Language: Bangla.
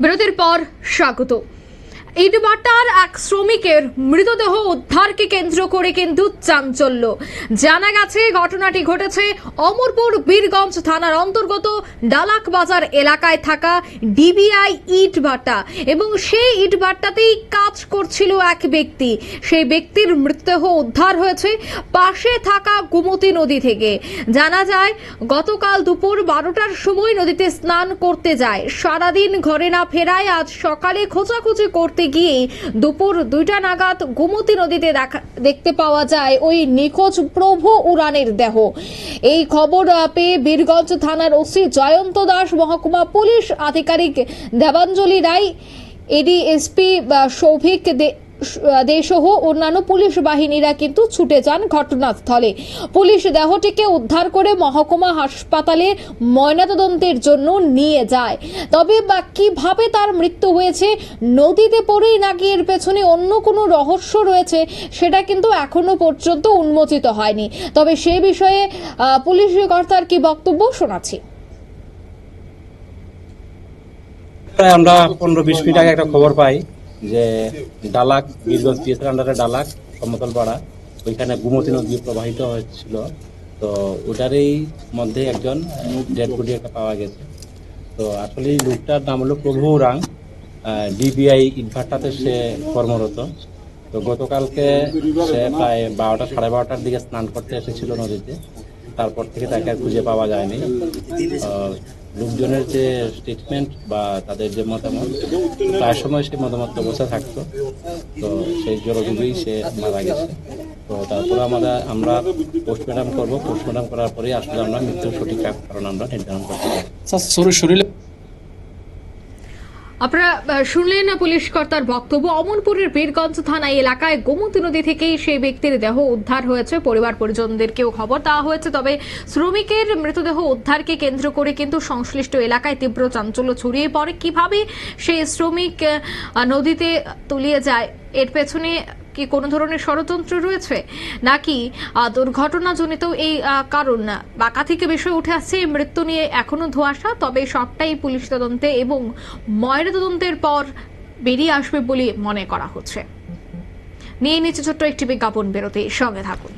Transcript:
বিরতির পর স্বাগত। ইটভাটার এক শ্রমিকের মৃতদেহ উদ্ধারকে কেন্দ্র করে কিন্তু চাঞ্চল্য। জানা গেছে ঘটনাটি ঘটেছে অমরপুর বীরগঞ্জ থানার অন্তর্গত ডালাক বাজার এলাকায় থাকা ডিবিআই ইটভাটা, এবং সেই ইটভাটাতেই কাজ করছিল এক ব্যক্তি। সেই ব্যক্তির মৃতদেহ উদ্ধার হয়েছে পাশে থাকা গোমতী নদী থেকে। জানা যায় গতকাল দুপুর 12টার সময় নদীতে স্নান করতে যায়। সারাদিন ঘরে না ফেরায় আজ সকালে খোঁজাখুঁজি করতে গিয়ে দুপুর 2টা নাগাদ গোমতী নদীতে দেখতে পাওয়া যায় ওই নিখোঁজ প্রভু উড়ানের দেহ। এই খবর পেয়ে বীরগঞ্জ থানার ওসি জয়ন্ত দাস, মহকুমা পুলিশ আধিকারিক দেবাঞ্জলি রায়, এডিএসপি সৌভিক দেসহ অন্যান্য পুলিশ বাহিনীরা কিন্তু ছুটে যান ঘটনাস্থলে। পুলিশ দেহটিকে উদ্ধার করে মহকুমা হাসপাতালে ময়নাতদন্তের জন্য নিয়ে যায়। তবে কিভাবে তার মৃত্যু হয়েছে, নদীতে পড়েই নাকি এর পেছনে অন্য কোনো রহস্য রয়েছে, সেটা কিন্তু এখনো পর্যন্ত উন্মোচিত হয়নি। তবে সে বিষয়ে পুলিশ কর্তার কি বক্তব্য শোনাচ্ছি। আমরা 15-20 মিনিট আগে একটা খবর পাই যে ডালাক বীরগঞ্জ পিএসের আন্ডারে ডালাক সমতল পাড়া, ওইখানে গোমতী নদী প্রবাহিত হচ্ছিল। তো ওটারই মধ্যে একজন ডেড বডি একটা পাওয়া গেছে। তো আসলে লোকটার নাম হলো প্রভু উরাং, ডিবিআই ইটভাটাতে সে কর্মরত। তো গতকালকে সে প্রায় 12টা সাড়ে 12টার দিকে স্নান করতে এসেছিল নদীতে। তারপর থেকে তাকে আর খুঁজে পাওয়া যায়নি। লোকজনের যে স্টেটমেন্ট বা তাদের যে মতামত, প্রায় সময় সে মতামত অবস্থা থাকতো। তো সেই জলযোগেই সে মারা গেছে। তো তারপরে আমরা পোস্টমর্টম করবো। পোস্টমর্টম করার পরেই আসলে আমরা মৃত্যুর সঠিক কারণ আমরা নির্ধারণ করতে পারি। আপনারা শুনলেন পুলিশ কর্তার বক্তব্য। অমরপুরের বীরগঞ্জ থানা এলাকায় গোমতী নদী থেকেই সেই ব্যক্তির দেহ উদ্ধার হয়েছে। পরিবার পরিজনদেরকেও খবর দেওয়া হয়েছে। তবে শ্রমিকের মৃতদেহ উদ্ধারকে কেন্দ্র করে কিন্তু সংশ্লিষ্ট এলাকায় তীব্র চাঞ্চল্য ছড়িয়ে পড়ে। কিভাবে সেই শ্রমিক নদীতে তলিয়ে যায়, এর পেছনে কি কোনো ধরনের ষড়যন্ত্র রয়েছে নাকি দুর্ঘটনাজনিত এই কারণ, একাধিক বিষয় উঠে আসছে। মৃত্যু নিয়ে এখনো ধোঁয়াশা। তবে সবটাই পুলিশ তদন্তে এবং ময়নাতদন্তের পর বেরিয়ে আসবে বলে মনে করা হচ্ছে। নিয়ে নিচ্ছে ছোট্ট একটি বিজ্ঞাপন বিরতি, সঙ্গে থাকুন।